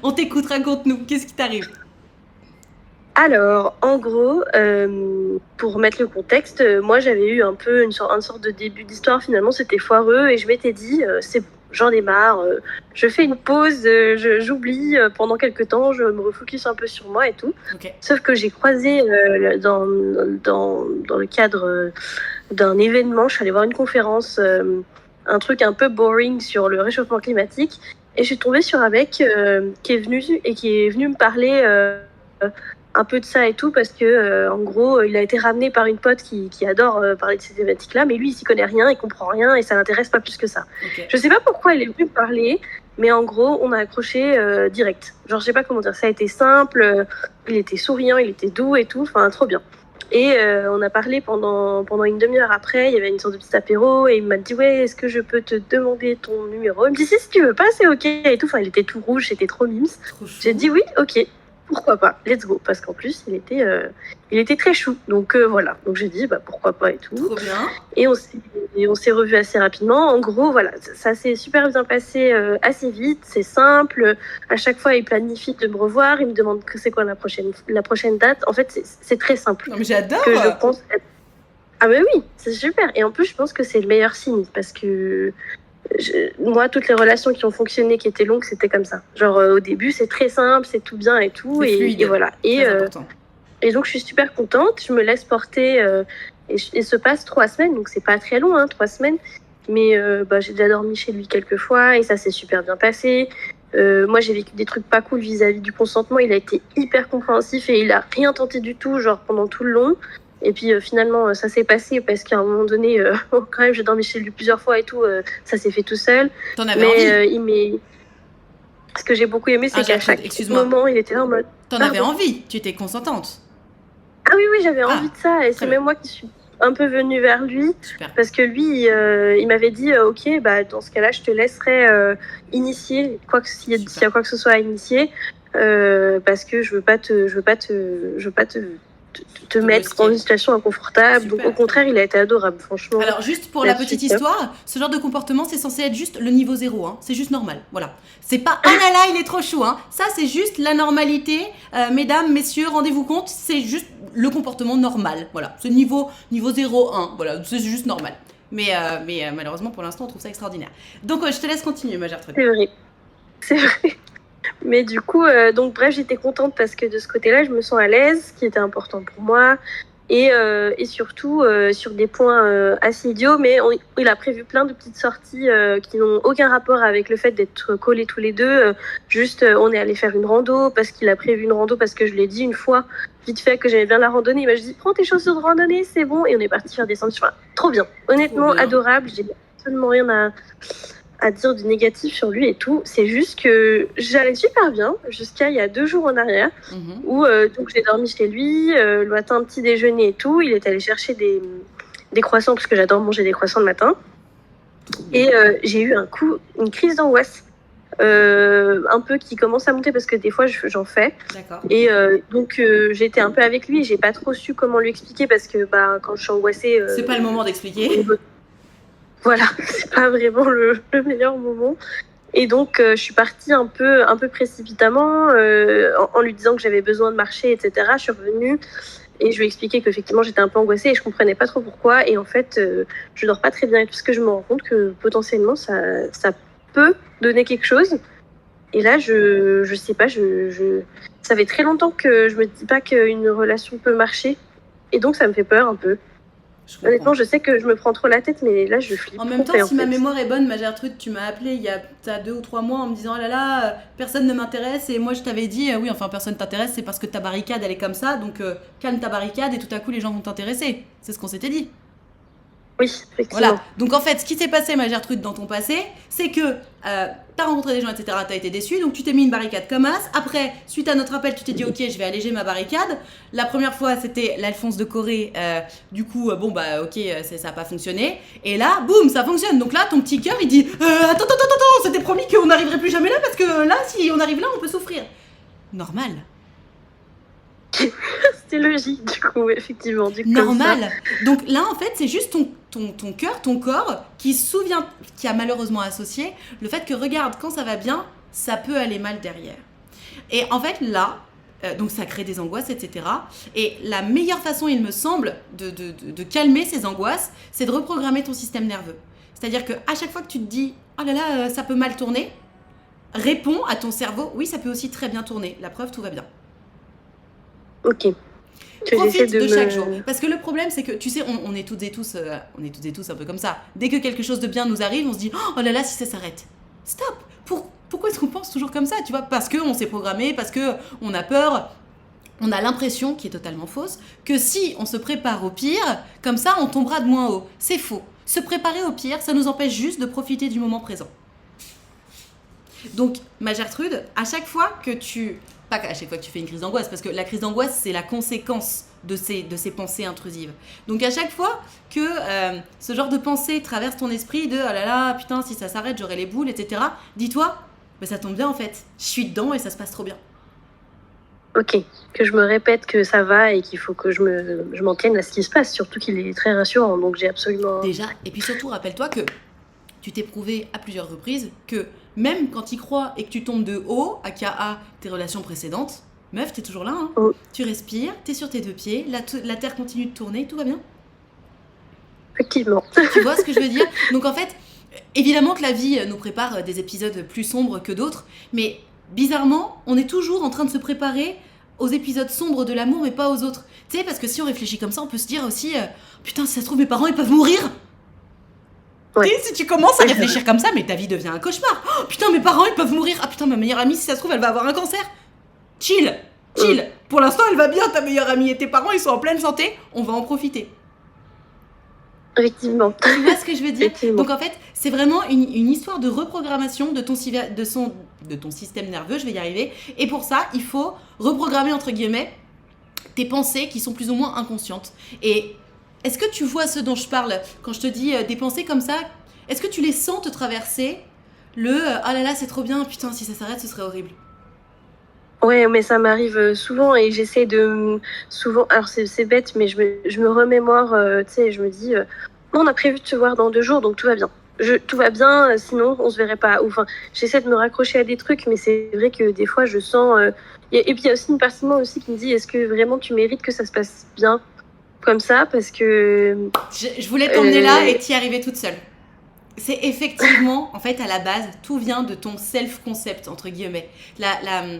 On t'écoute, raconte-nous, qu'est-ce qui t'arrive? Alors, en gros, pour mettre le contexte, moi j'avais eu un peu une sorte de début d'histoire, finalement c'était foireux et je m'étais dit, c'est bon, j'en ai marre, je fais une pause, j'oublie pendant quelques temps, je me refocus un peu sur moi et tout. Ok. Sauf que j'ai croisé dans le cadre d'un événement, je suis allée voir une conférence, un truc un peu boring sur le réchauffement climatique et je suis tombée sur un mec qui est venu me parler un peu de ça et tout parce que en gros il a été ramené par une pote qui adore parler de ces thématiques là mais lui il s'y connaît rien, il comprend rien et ça l'intéresse pas plus que ça. Ok. Je sais pas pourquoi il est venu me parler mais en gros on a accroché direct, genre je sais pas comment dire, ça a été simple, il était souriant, il était doux et tout, enfin trop bien. Et on a parlé pendant une demi-heure après, il y avait une sorte de petit apéro et il m'a dit ouais, est-ce que je peux te demander ton numéro? Il me dit si tu veux pas, c'est ok et tout. Enfin, il était tout rouge, c'était trop mimes. Trop J'ai chou. dit oui, ok, pourquoi pas, let's go. Parce qu'en plus, il était très chou. Donc voilà, donc j'ai dit bah pourquoi pas et tout. Trop bien. Et on s'est revus assez rapidement. En gros, voilà, ça s'est super bien passé assez vite, c'est simple. À chaque fois, il planifie de me revoir, il me demande que c'est quoi la prochaine date. En fait, c'est très simple. Non mais Que je j'adore. pense être... Ah mais oui, c'est super. Et en plus, je pense que c'est le meilleur signe parce que moi, toutes les relations qui ont fonctionné, qui étaient longues, c'était comme ça. Genre au début, c'est très simple, c'est tout bien et tout, C'est et fluide. voilà. Très important. Et donc, je suis super contente. Je me laisse porter et se passe 3 semaines, donc c'est pas très long, hein, 3 semaines. Mais bah, j'ai déjà dormi chez lui quelques fois et ça s'est super bien passé. Moi, j'ai vécu des trucs pas cool vis-à-vis du consentement. Il a été hyper compréhensif et il a rien tenté du tout, genre pendant tout le long. Et puis finalement, ça s'est passé parce qu'à un moment donné, quand même, j'ai dormi chez lui plusieurs fois et tout, ça s'est fait tout seul. T'en avais Mais envie. ce que j'ai beaucoup aimé, Ah c'est qu'à Gertrude, chaque excuse-moi. moment, il était là en mode T'en avais pardon. envie. Tu étais consentante. Ah oui, oui, j'avais envie Ah, de ça. Et très c'est bien. même moi qui suis un peu venue vers lui. Super. Parce que lui, il m'avait dit, ok, bah, dans ce cas-là, je te laisserai initier, s'il y Super. a quoi que ce soit à initier. Parce que je veux pas te Te mettre dans une brusquer. situation inconfortable. Donc au Super, très bien. contraire, il a été adorable, franchement. Alors, juste pour la Là-dessus, petite top. histoire, ce genre de comportement, c'est censé être juste le niveau zéro. Hein. C'est juste normal. Voilà. C'est pas ah là là, il est trop chou. Hein. Ça, c'est juste la normalité. Mesdames, messieurs, rendez-vous compte, c'est juste le comportement normal. Voilà. C'est niveau 0, 1. Voilà. C'est juste normal. Mais malheureusement, pour l'instant, on trouve ça extraordinaire. Donc, je te laisse continuer, ma Gertrude. C'est vrai. C'est vrai. Mais du coup, donc bref, j'étais contente parce que de ce côté-là, je me sens à l'aise, ce qui était important pour moi. Et surtout, sur des points assez idiots, mais il a prévu plein de petites sorties qui n'ont aucun rapport avec le fait d'être collés tous les deux. Juste, on est allé faire une rando parce qu'il a prévu une rando, parce que je l'ai dit une fois, vite fait, que j'aimais bien la randonnée. Il m'a dit, prends tes chaussures de randonnée, c'est bon. Et on est parti faire des sandwichs. Enfin, trop bien. Trop Honnêtement, bien. adorable. J'ai absolument rien à dire du négatif sur lui et tout. C'est juste que j'allais super bien jusqu'à il y a 2 jours en arrière Mhm. où donc j'ai dormi chez lui, le matin petit déjeuner et tout. Il est allé chercher des croissants parce que j'adore manger des croissants le matin. Trop bien. Et j'ai eu une crise d'angoisse. Un peu qui commence à monter parce que des fois j'en fais D'accord. et donc j'étais un peu avec lui, j'ai pas trop su comment lui expliquer parce que bah quand je suis angoissée C'est pas le moment d'expliquer. voilà, c'est pas vraiment le meilleur moment. Et donc, je suis partie un peu précipitamment, en lui disant que j'avais besoin de marcher, etc. Je suis revenue et je lui ai expliqué qu'effectivement, j'étais un peu angoissée et je comprenais pas trop pourquoi. Et en fait, je dors pas très bien et tout, parce que je me rends compte que potentiellement, ça peut donner quelque chose. Et là, je sais pas, ça fait très longtemps que je me dis pas qu'une relation peut marcher. Et donc, ça me fait peur un peu. Je Honnêtement, comprends. je sais que je me prends trop la tête, mais là, je En flippe même trop, temps, en si ma fait. mémoire est bonne, ma Gertrude, tu m'as appelé il y a 2 ou 3 mois en me disant oh là là, personne ne m'intéresse. Et moi, je t'avais dit oui, enfin, personne t'intéresse, c'est parce que ta barricade, elle est comme ça. Donc, calme ta barricade et tout à coup, les gens vont t'intéresser. C'est ce qu'on s'était dit. Oui, Voilà. effectivement. Donc en fait, ce qui s'est passé, ma Gertrude, dans ton passé, c'est que t'as rencontré des gens, etc. T'as été déçu, donc tu t'es mis une barricade comme as. Après, suite à notre appel, tu t'es dit ok, je vais alléger ma barricade. La première fois, c'était l'Alphonse de Corée. Du coup, bon bah ok, ça a pas fonctionné. Et là, boum, ça fonctionne. Donc là, ton petit cœur, il dit attends, c'était promis qu'on n'arriverait plus jamais là parce que là, si on arrive là, on peut souffrir. Normal. C'était logique, du coup, effectivement, dit comme ça. Normal. Donc là, en fait, c'est juste ton cœur, ton corps qui se souvient, qui a malheureusement associé le fait que regarde, quand ça va bien, ça peut aller mal derrière. Et en fait, là, donc ça crée des angoisses, etc. Et la meilleure façon, il me semble, de calmer ces angoisses, c'est de reprogrammer ton système nerveux. C'est-à-dire qu'à chaque fois que tu te dis « Oh là là, ça peut mal tourner », réponds à ton cerveau « Oui, ça peut aussi très bien tourner. La preuve, tout va bien. » Ok. Profite de chaque jour. Parce que le problème, c'est que, tu sais, on est toutes et tous un peu comme ça. Dès que quelque chose de bien nous arrive, on se dit « Oh là là, si ça s'arrête. » Stop. Pourquoi est-ce qu'on pense toujours comme ça, tu vois ? Parce qu'on s'est programmé, parce qu'on a peur. On a l'impression, qui est totalement fausse, que si on se prépare au pire, comme ça, on tombera de moins haut. C'est faux. Se préparer au pire, ça nous empêche juste de profiter du moment présent. Donc, ma Gertrude, à chaque fois que tu... Pas à chaque fois que tu fais une crise d'angoisse, parce que la crise d'angoisse, c'est la conséquence de ces pensées intrusives. Donc, à chaque fois que ce genre de pensée traverse ton esprit de « Oh là là, putain, si ça s'arrête, j'aurai les boules, etc. » Dis-toi, bah, ça tombe bien en fait. Je suis dedans et ça se passe trop bien. Ok, que je me répète que ça va et qu'il faut que je m'en tienne à ce qui se passe, surtout qu'il est très rassurant, donc j'ai absolument... Déjà, et puis surtout, rappelle-toi que tu t'es prouvé à plusieurs reprises que même quand tu y crois et que tu tombes de haut, aka tes relations précédentes, meuf, t'es toujours là, hein. Tu respires, t'es sur tes deux pieds, la terre continue de tourner, tout va bien. Effectivement. Tu vois ce que je veux dire ? Donc en fait, évidemment que la vie nous prépare des épisodes plus sombres que d'autres, mais bizarrement, on est toujours en train de se préparer aux épisodes sombres de l'amour, mais pas aux autres. Tu sais, parce que si on réfléchit comme ça, on peut se dire aussi putain, si ça se trouve, mes parents, ils peuvent mourir. Ouais. Tu sais, si tu commences à réfléchir comme ça, mais ta vie devient un cauchemar. Oh, putain, mes parents, ils peuvent mourir. Ah putain, ma meilleure amie, si ça se trouve, elle va avoir un cancer. Chill. Pour l'instant, elle va bien, ta meilleure amie, et tes parents, ils sont en pleine santé. On va en profiter. Effectivement. Tu vois ce que je veux dire ? Donc en fait, c'est vraiment une histoire de reprogrammation de ton système nerveux, je vais y arriver. Et pour ça, il faut reprogrammer, entre guillemets, tes pensées qui sont plus ou moins inconscientes. Et est-ce que tu vois ce dont je parle quand je te dis des pensées comme ça ? Est-ce que tu les sens te traverser le « Ah là là, c'est trop bien, putain, si ça s'arrête, ce serait horrible ». Ouais, mais ça m'arrive souvent et j'essaie de... Souvent, alors c'est bête, mais je me remémore, tu sais, je me dis, on a prévu de se voir dans 2 jours, donc tout va bien. Tout va bien, sinon on se verrait pas. Enfin, j'essaie de me raccrocher à des trucs, mais c'est vrai que des fois, je sens... et puis il y a aussi une partie de moi aussi qui me dit, est-ce que vraiment tu mérites que ça se passe bien comme ça ? Parce que... Je voulais t'emmener là et t'y arriver toute seule. C'est effectivement, en fait, à la base, tout vient de ton self-concept, entre guillemets.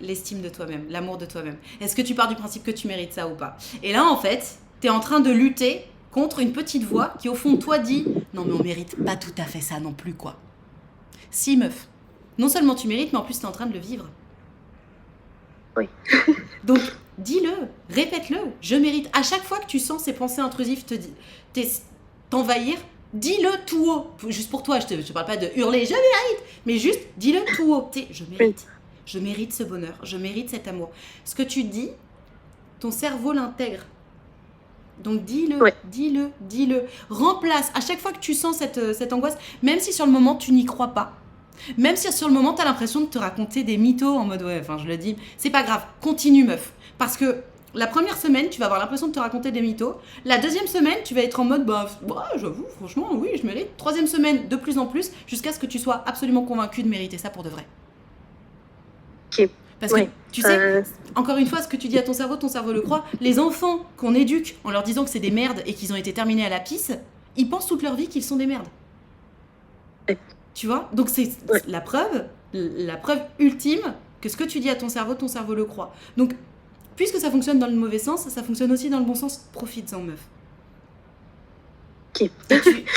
L'estime de toi-même, l'amour de toi-même. Est-ce que tu pars du principe que tu mérites ça ou pas ? Et là, en fait, t'es en train de lutter contre une petite voix qui, au fond de toi, dit « Non, mais on mérite pas tout à fait ça non plus, quoi. » Si, meuf. Non seulement tu mérites, mais en plus, t'es en train de le vivre. Oui. Donc, dis-le, répète-le. Je mérite. À chaque fois que tu sens ces pensées intrusives t'envahir, dis-le tout haut. Juste pour toi, je te parle pas de hurler « Je mérite !» Mais juste, dis-le tout haut. Tu sais, je mérite. Je mérite ce bonheur. Je mérite cet amour. Ce que tu dis, ton cerveau l'intègre. Donc dis-le, dis-le. Remplace. À chaque fois que tu sens cette angoisse, même si sur le moment, tu n'y crois pas, même si sur le moment, tu as l'impression de te raconter des mythos en mode « Ouais, enfin, je le dis. » C'est pas grave. Continue, meuf. Parce que la première semaine, tu vas avoir l'impression de te raconter des mythos. La deuxième semaine, tu vas être en mode, j'avoue, franchement, oui, je mérite. Troisième semaine, de plus en plus, jusqu'à ce que tu sois absolument convaincu de mériter ça pour de vrai. Ok. Parce que, tu sais, encore une fois, ce que tu dis à ton cerveau le croit. Les enfants qu'on éduque en leur disant que c'est des merdes et qu'ils ont été terminés à la pisse, ils pensent toute leur vie qu'ils sont des merdes. Tu vois ? Donc c'est la preuve ultime que ce que tu dis à ton cerveau le croit. Donc, puisque ça fonctionne dans le mauvais sens, ça fonctionne aussi dans le bon sens. Profites-en, meuf. Ok.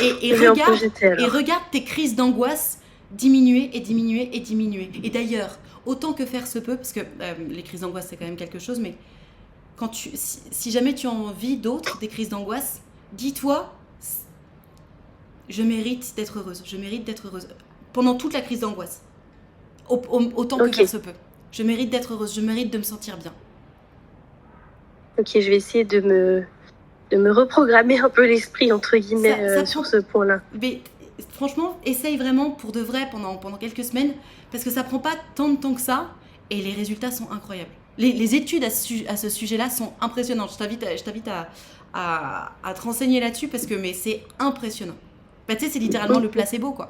Et regarde tes crises d'angoisse diminuer. Et d'ailleurs, autant que faire se peut, parce que les crises d'angoisse, c'est quand même quelque chose, mais si jamais tu as envie d'autres, des crises d'angoisse, dis-toi, je mérite d'être heureuse. Pendant toute la crise d'angoisse. Autant que faire se peut. Je mérite d'être heureuse. Je mérite de me sentir bien. Ok, je vais essayer de me reprogrammer un peu l'esprit, entre guillemets, sur ce point-là. Mais franchement, essaye vraiment pour de vrai pendant quelques semaines, parce que ça prend pas tant de temps que ça, et les résultats sont incroyables. Les études à ce sujet-là sont impressionnantes. Je t'invite à te renseigner là-dessus, parce que c'est impressionnant. Bah, tu sais, c'est littéralement le placebo, quoi.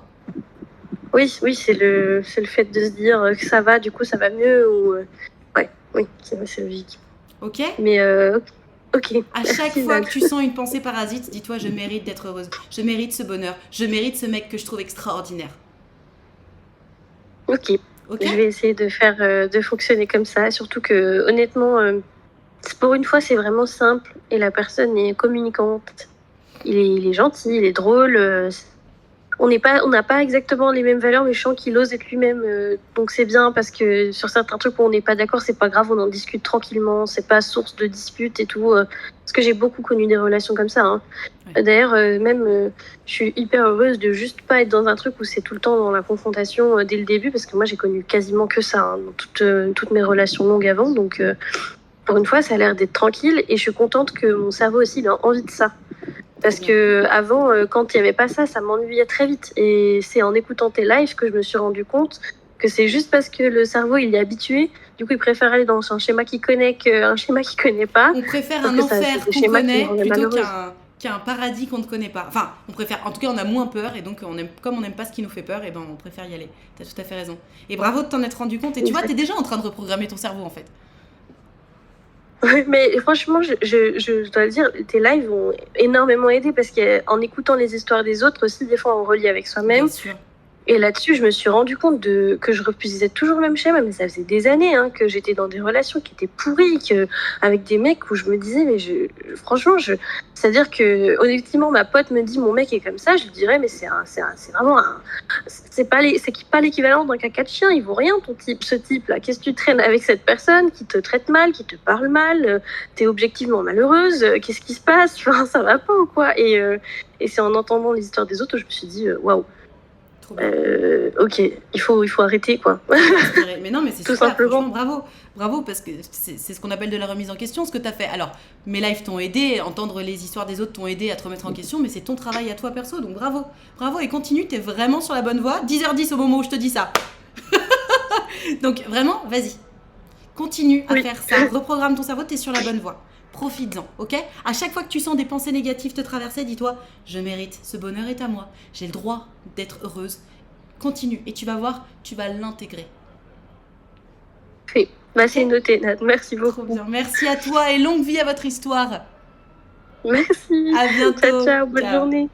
Oui, c'est le fait de se dire que ça va, du coup ça va mieux ou ouais, oui, c'est logique. Ok? Mais ok, À chaque merci fois Val. que tu sens une pensée parasite, dis-toi, je mérite d'être heureuse, je mérite ce bonheur, je mérite ce mec que je trouve extraordinaire. Ok, Ok? je vais essayer de faire, de fonctionner comme ça. Surtout que honnêtement, pour une fois, c'est vraiment simple et la personne est communicante. Il est gentil, il est drôle. On n'a pas exactement les mêmes valeurs, mais je sens qu'il ose être lui-même. Donc c'est bien parce que sur certains trucs où on n'est pas d'accord, c'est pas grave, on en discute tranquillement. C'est pas source de disputes et tout. Parce que j'ai beaucoup connu des relations comme ça. Hein. Ouais. D'ailleurs, même, je suis hyper heureuse de juste pas être dans un truc où c'est tout le temps dans la confrontation dès le début, parce que moi j'ai connu quasiment que ça hein, dans toutes mes relations longues avant. Donc pour une fois, ça a l'air d'être tranquille et je suis contente que mon cerveau aussi il a envie de ça. Trop Parce bien. que avant, quand il n'y avait pas ça, ça m'ennuyait très vite. Et c'est en écoutant tes lives que je me suis rendu compte que c'est juste parce que le cerveau il est habitué. Du coup, il préfère aller dans un schéma qu'il connaît qu'un schéma qu'il connaît pas. On préfère Parce un que ça, c'est enfer des qu'on schémas qui me connaît rendaient plutôt malheureuse. qu'un paradis qu'on ne connaît pas. Enfin, on préfère, en tout cas, on a moins peur et donc on aime, comme on n'aime pas ce qui nous fait peur, et ben on préfère y aller. T'as tout à fait raison. Et bravo de t'en être rendu compte. Et tu vois, t'es déjà en train de reprogrammer ton cerveau en fait. Mais franchement, je dois le dire, tes lives ont énormément aidé parce qu'en écoutant les histoires des autres aussi, des fois on relie avec Bien soi-même. sûr. Et là-dessus, je me suis rendu compte que je reproduisais toujours le même schéma, mais ça faisait des années hein, que j'étais dans des relations qui étaient pourries, avec des mecs où je me disais, mais franchement, c'est-à-dire que honnêtement, ma pote me dit, mon mec est comme ça, je lui dirais, mais c'est vraiment c'est pas l'équivalent d'un caca de chien, il vaut rien ton type, ce type-là. Qu'est-ce que tu traînes avec cette personne qui te traite mal, qui te parle mal, t'es objectivement malheureuse, qu'est-ce qui se passe, enfin, ça va pas ou quoi? Et c'est en entendant les histoires des autres que je me suis dit, waouh. Trop bien. Ok, il faut arrêter quoi. Faut inspirer. Mais non, mais c'est Tout super, franchement, simplement. bravo. Bravo, parce que c'est ce qu'on appelle de la remise en question, ce que tu as fait. Alors, mes lives t'ont aidé, entendre les histoires des autres t'ont aidé à te remettre en question, mais c'est ton travail à toi perso, donc bravo. Bravo et continue, t'es vraiment sur la bonne voie. 10h10 au moment où je te dis ça. Donc vraiment, vas-y. Continue à Oui. faire ça. Reprogramme ton cerveau, t'es sur la bonne voie. Profites-en, ok? À chaque fois que tu sens des pensées négatives te traverser, dis-toi, je mérite, ce bonheur est à moi. J'ai le droit d'être heureuse. Continue et tu vas voir, tu vas l'intégrer. Oui. Bah, Ok? c'est noté, Nat. Merci Trop beaucoup. bien. Merci à toi et longue vie à votre histoire. Merci. À Ciao, bientôt. ciao. Bonne Ciao. journée.